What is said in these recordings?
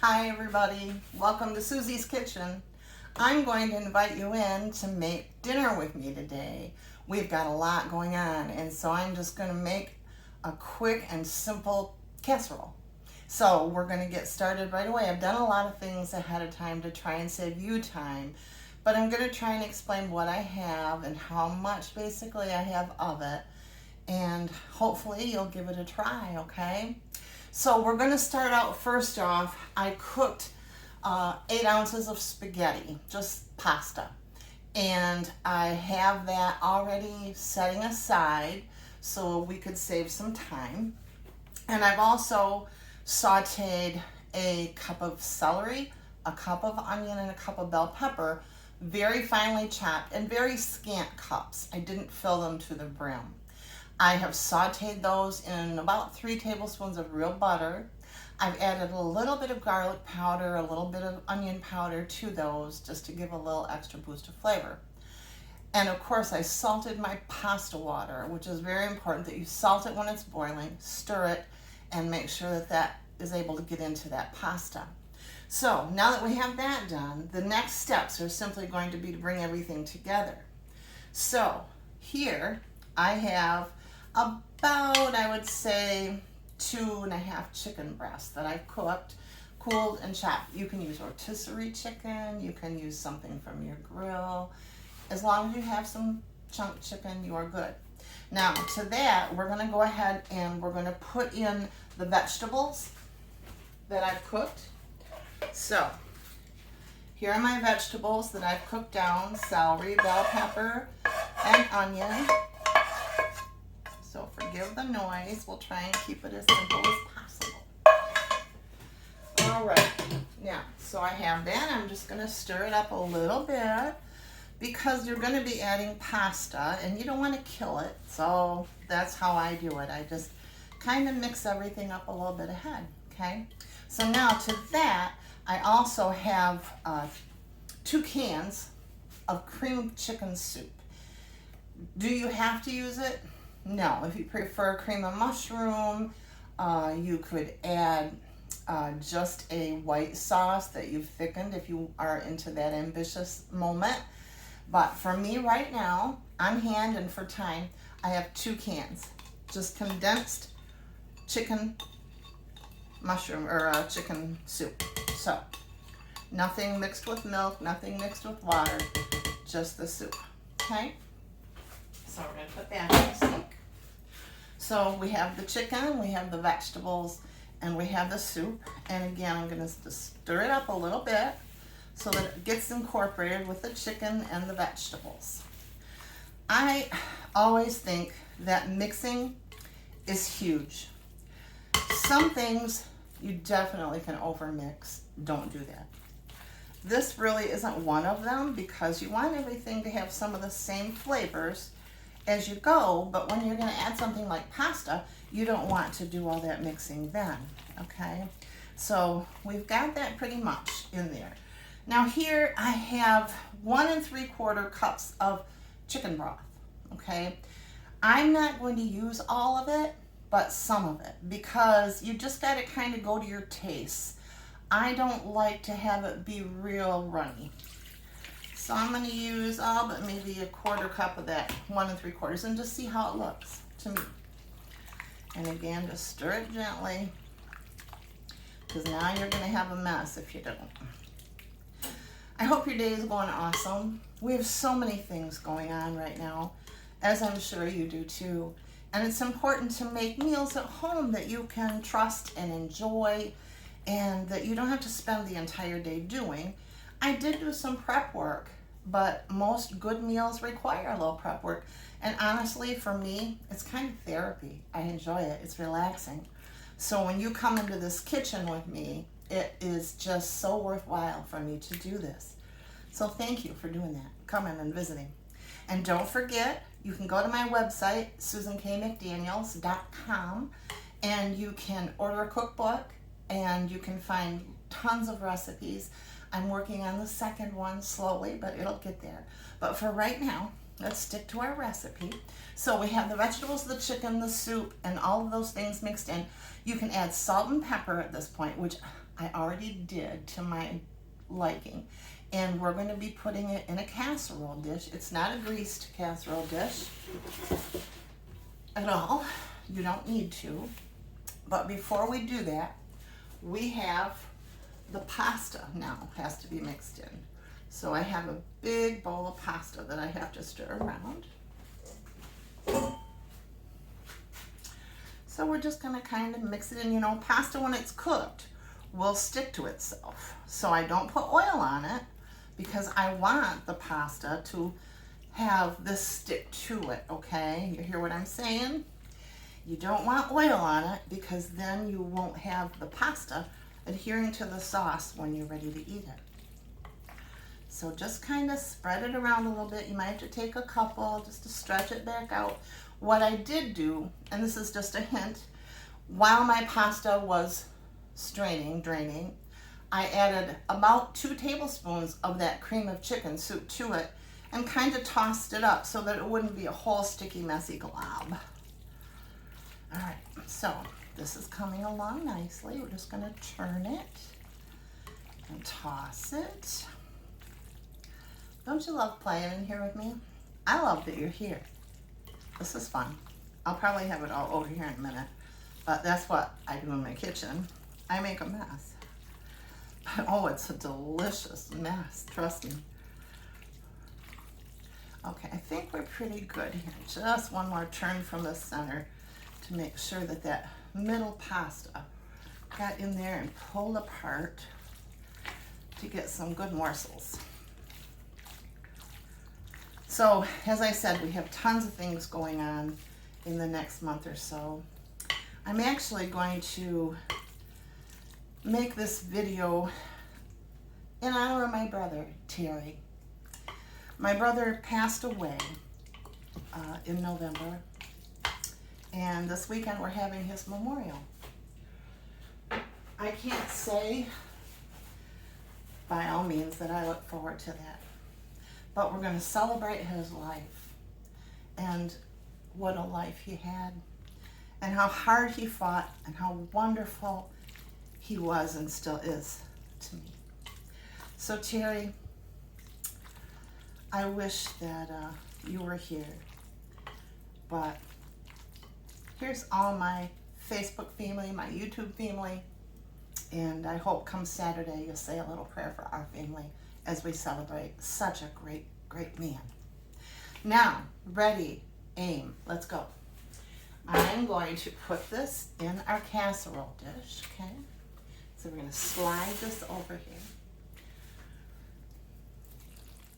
Hi everybody, welcome to Suzi's Kitchen. I'm going to invite you in to make dinner with me today. We've got a lot going on, and so I'm just going to make a quick and simple casserole. So we're going to get started right away. I've done a lot of things ahead of time to try and save you time, but I'm going to try and explain what I have and how much basically I have of it, and hopefully you'll give it a try, okay? So we're going to start out first off. I cooked 8 ounces of spaghetti, just pasta, and I have that already setting aside so we could save some time. And I've also sauteed a cup of celery, a cup of onion, and a cup of bell pepper, very finely chopped and very scant cups. I didn't fill them to the brim. I have sauteed those in about 3 tablespoons of real butter. I've added a little bit of garlic powder, a little bit of onion powder to those just to give a little extra boost of flavor. And of course I salted my pasta water, which is very important that you salt it when it's boiling, stir it, and make sure that that is able to get into that pasta. So now that we have that done, the next steps are simply going to be to bring everything together. So here I have about, I would say, 2.5 chicken breasts that I've cooked, cooled, and chopped. You can use rotisserie chicken, you can use something from your grill. As long as you have some chunk chicken, you are good. Now to that, we're gonna go ahead and we're gonna put in the vegetables that I've cooked. So here are my vegetables that I've cooked down: celery, bell pepper, and onion. So forgive the noise. We'll try and keep it as simple as possible. All right, now, so I have that. I'm just gonna stir it up a little bit because you're gonna be adding pasta and you don't wanna kill it. So that's how I do it. I just kind of mix everything up a little bit ahead, okay? So now to that, I also have 2 cans of cream chicken soup. Do you have to use it? No. If you prefer cream of mushroom, you could add just a white sauce that you've thickened if you are into that ambitious moment. But for me right now, on hand and for time, I have 2 cans, just condensed chicken mushroom or chicken soup. So nothing mixed with milk, nothing mixed with water, just the soup, okay? So we're going to put that in the sink. So we have the chicken, we have the vegetables, and we have the soup. And again, I'm going to stir it up a little bit so that it gets incorporated with the chicken and the vegetables. I always think that mixing is huge. Some things you definitely can overmix. Don't do that. This really isn't one of them because you want everything to have some of the same flavors as you go, but when you're going to add something like pasta, you don't want to do all that mixing then, okay? So we've got that pretty much in there. Now here I have 1 3/4 cups of chicken broth, okay? I'm not going to use all of it, but some of it, because you just got to kind of go to your taste. I don't like to have it be real runny. So I'm going to use all but maybe 1/4 cup of that 1 3/4 and just see how it looks to me. And again, just stir it gently because now you're going to have a mess if you don't. I hope your day is going awesome. We have so many things going on right now, as I'm sure you do too. And it's important to make meals at home that you can trust and enjoy and that you don't have to spend the entire day doing. I did do some prep work, but most good meals require a little prep work. And honestly, for me, it's kind of therapy. I enjoy it. It's relaxing. So when you come into this kitchen with me, it is just so worthwhile for me to do this. So thank you for doing that, coming and visiting. And don't forget, you can go to my website, susankmcdaniels.com, and you can order a cookbook, and you can find tons of recipes. I'm working on the second one slowly, but it'll get there. But for right now, let's stick to our recipe. So we have the vegetables, the chicken, the soup, and all of those things mixed in. You can add salt and pepper at this point, which I already did to my liking. And we're going to be putting it in a casserole dish. It's not a greased casserole dish at all. You don't need to. But before we do that, we have the pasta now has to be mixed in. So I have a big bowl of pasta that I have to stir around. So we're just going to kind of mix it in. You know, pasta when it's cooked will stick to itself. So I don't put oil on it because I want the pasta to have this stick to it, okay? You hear what I'm saying? You don't want oil on it because then you won't have the pasta adhering to the sauce when you're ready to eat it. So just kind of spread it around a little bit. You might have to take a couple just to stretch it back out. What I did do, and this is just a hint, while my pasta was draining, I added about 2 tablespoons of that cream of chicken soup to it and kind of tossed it up so that it wouldn't be a whole sticky, messy glob. All right, so this is coming along nicely. We're just gonna turn it and toss it. Don't you love playing in here with me? I love that you're here. This is fun. I'll probably have it all over here in a minute, but that's what I do in my kitchen. I make a mess. But oh, it's a delicious mess, trust me. Okay, I think we're pretty good here. Just one more turn from the center to make sure that that middle pasta got in there and pulled apart to get some good morsels. So, as I said, we have tons of things going on in the next month or so. I'm actually going to make this video in honor of my brother, Terry. My brother passed away in November, and this weekend we're having his memorial. I can't say by all means that I look forward to that, but we're going to celebrate his life and what a life he had and how hard he fought and how wonderful he was and still is to me. So Terry, I wish that you were here, but here's all my Facebook family, my YouTube family, and I hope come Saturday you'll say a little prayer for our family as we celebrate such a great, great man. Now, ready, aim, let's go. I'm going to put this in our casserole dish, okay? So we're going to slide this over here.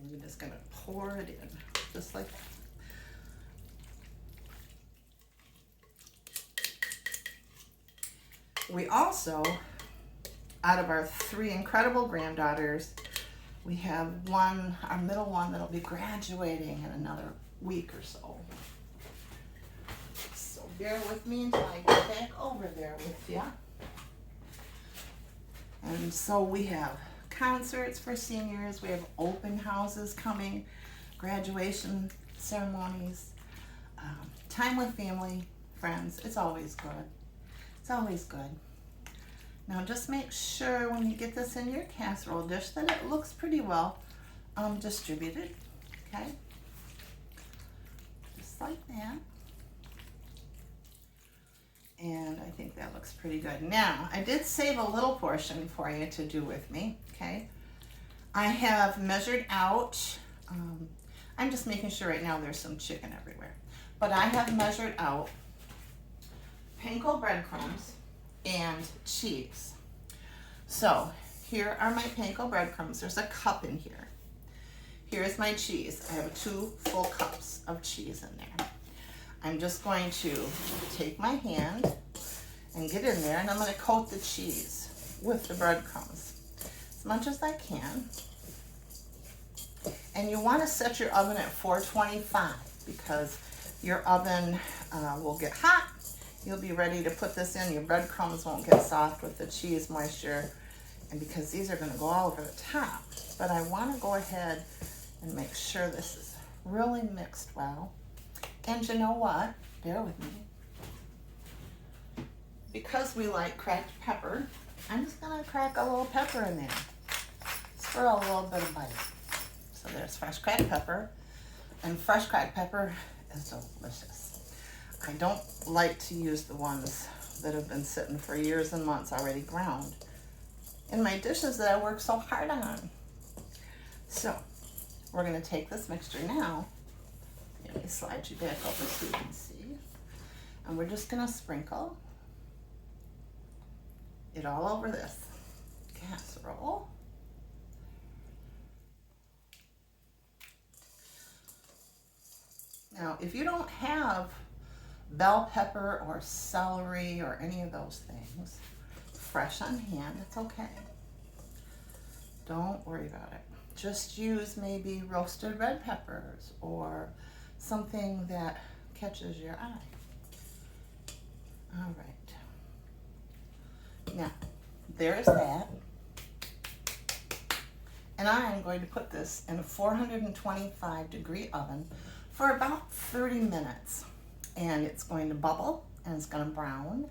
And we're just going to pour it in, just like that. We also, out of our 3 incredible granddaughters, we have one, our middle one, that'll be graduating in another week or so. So bear with me until I get back over there with you. And so we have concerts for seniors, we have open houses coming, graduation ceremonies, time with family, friends. It's always good. It's always good. Now just make sure when you get this in your casserole dish that it looks pretty well distributed, okay? Just like that. And I think that looks pretty good. Now, I did save a little portion for you to do with me, okay? I have measured out, I'm just making sure right now there's some chicken everywhere, but I have measured out panko breadcrumbs and cheese. So here are my panko breadcrumbs. There's a cup in here. Here's my cheese. I have 2 full cups of cheese in there. I'm just going to take my hand and get in there, and I'm going to coat the cheese with the breadcrumbs as much as I can. And you want to set your oven at 425 because your oven will get hot. You'll be ready to put this in. Your breadcrumbs won't get soft with the cheese moisture, and because these are going to go all over the top. But I want to go ahead and make sure this is really mixed well. And you know what? Bear with me. Because we like cracked pepper, I'm just gonna crack a little pepper in there just for a little bit of bite. So there's fresh cracked pepper, and fresh cracked pepper is delicious. I don't like to use the ones that have been sitting for years and months already ground in my dishes that I work so hard on. So we're gonna take this mixture now. Let me slide you back over so you can see. And we're just gonna sprinkle it all over this casserole. Now, if you don't have bell pepper or celery or any of those things fresh on hand, it's okay. Don't worry about it. Just use maybe roasted red peppers or something that catches your eye. All right. Now, there's that. And I am going to put this in a 425-degree oven for about 30 minutes. And it's going to bubble and it's going to brown.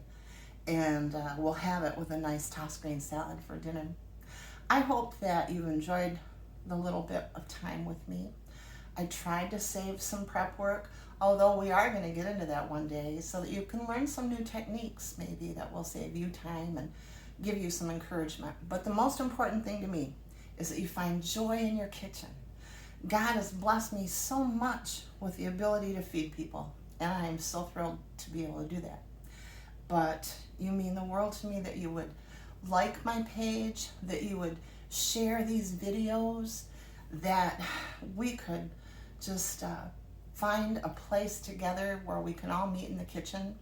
And we'll have it with a nice tossed green salad for dinner. I hope that you enjoyed the little bit of time with me. I tried to save some prep work, although we are going to get into that one day so that you can learn some new techniques maybe that will save you time and give you some encouragement. But the most important thing to me is that you find joy in your kitchen. God has blessed me so much with the ability to feed people, and I am so thrilled to be able to do that. But you mean the world to me that you would like my page, that you would share these videos, that we could just find a place together where we can all meet in the kitchen.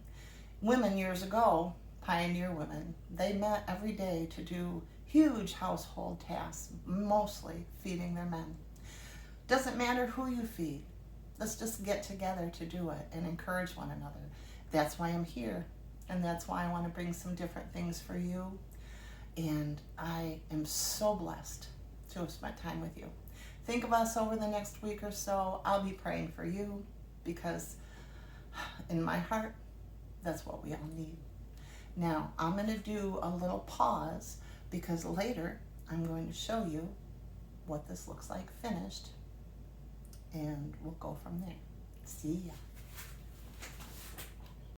Women years ago, pioneer women, they met every day to do huge household tasks, mostly feeding their men. Doesn't matter who you feed. Let's just get together to do it and encourage one another. That's why I'm here, and that's why I want to bring some different things for you. And I am so blessed to have spent time with you. Think of us over the next week or so. I'll be praying for you because in my heart, that's what we all need. Now, I'm going to do a little pause because later I'm going to show you what this looks like finished, and we'll go from there. See ya.